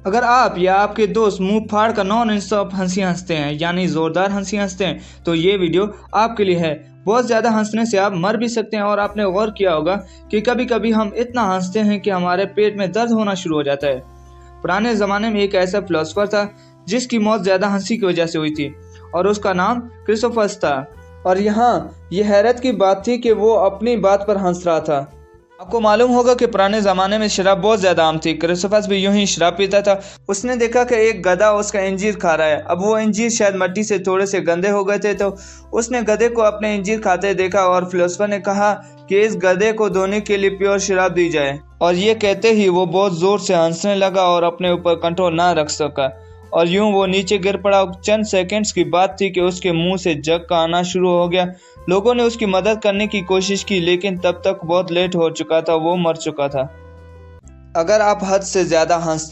अगर आप या आपके दोस्त मुंह फाड़ कर नॉन स्टॉप हंसी हंसते हैं यानी जोरदार हंसी हंसते हैं तो ये वीडियो आपके लिए है। बहुत ज़्यादा हंसने से आप मर भी सकते हैं। और आपने गौर किया होगा कि कभी कभी हम इतना हंसते हैं कि हमारे पेट में दर्द होना शुरू हो जाता है। पुराने ज़माने में एक ऐसा फिलोसोफर था जिसकी मौत ज़्यादा हंसी की वजह से हुई थी और उसका नाम क्रिस्टोफस था। और यहाँ ये हैरत की बात थी कि वो अपनी बात पर हंस रहा था। आपको मालूम होगा कि पुराने ज़माने में शराब बहुत ज़्यादा आम थी। क्रिस्टोफस भी यूं ही शराब पीता था। उसने देखा कि एक गधा उसका इंजीर खा रहा है। अब वो इंजीर शायद मिट्टी से थोड़े से गंदे हो गए थे, तो उसने गधे को अपने इंजीर खाते देखा और फिलोसोफर ने कहा कि इस गधे को धोने के लिए प्योर शराब दी जाए। और ये कहते ही वो बहुत ज़ोर से हंसने लगा और अपने ऊपर कंट्रोल ना रख सका और यूं वो नीचे गिर पड़ा। चंद सेकंड्स की बात थी कि उसके मुंह से जग का आना शुरू हो गया। लोगों ने उसकी मदद करने की कोशिश की लेकिन तब तक बहुत लेट हो चुका था, वो मर चुका था। अगर आप हद से ज़्यादा हंसते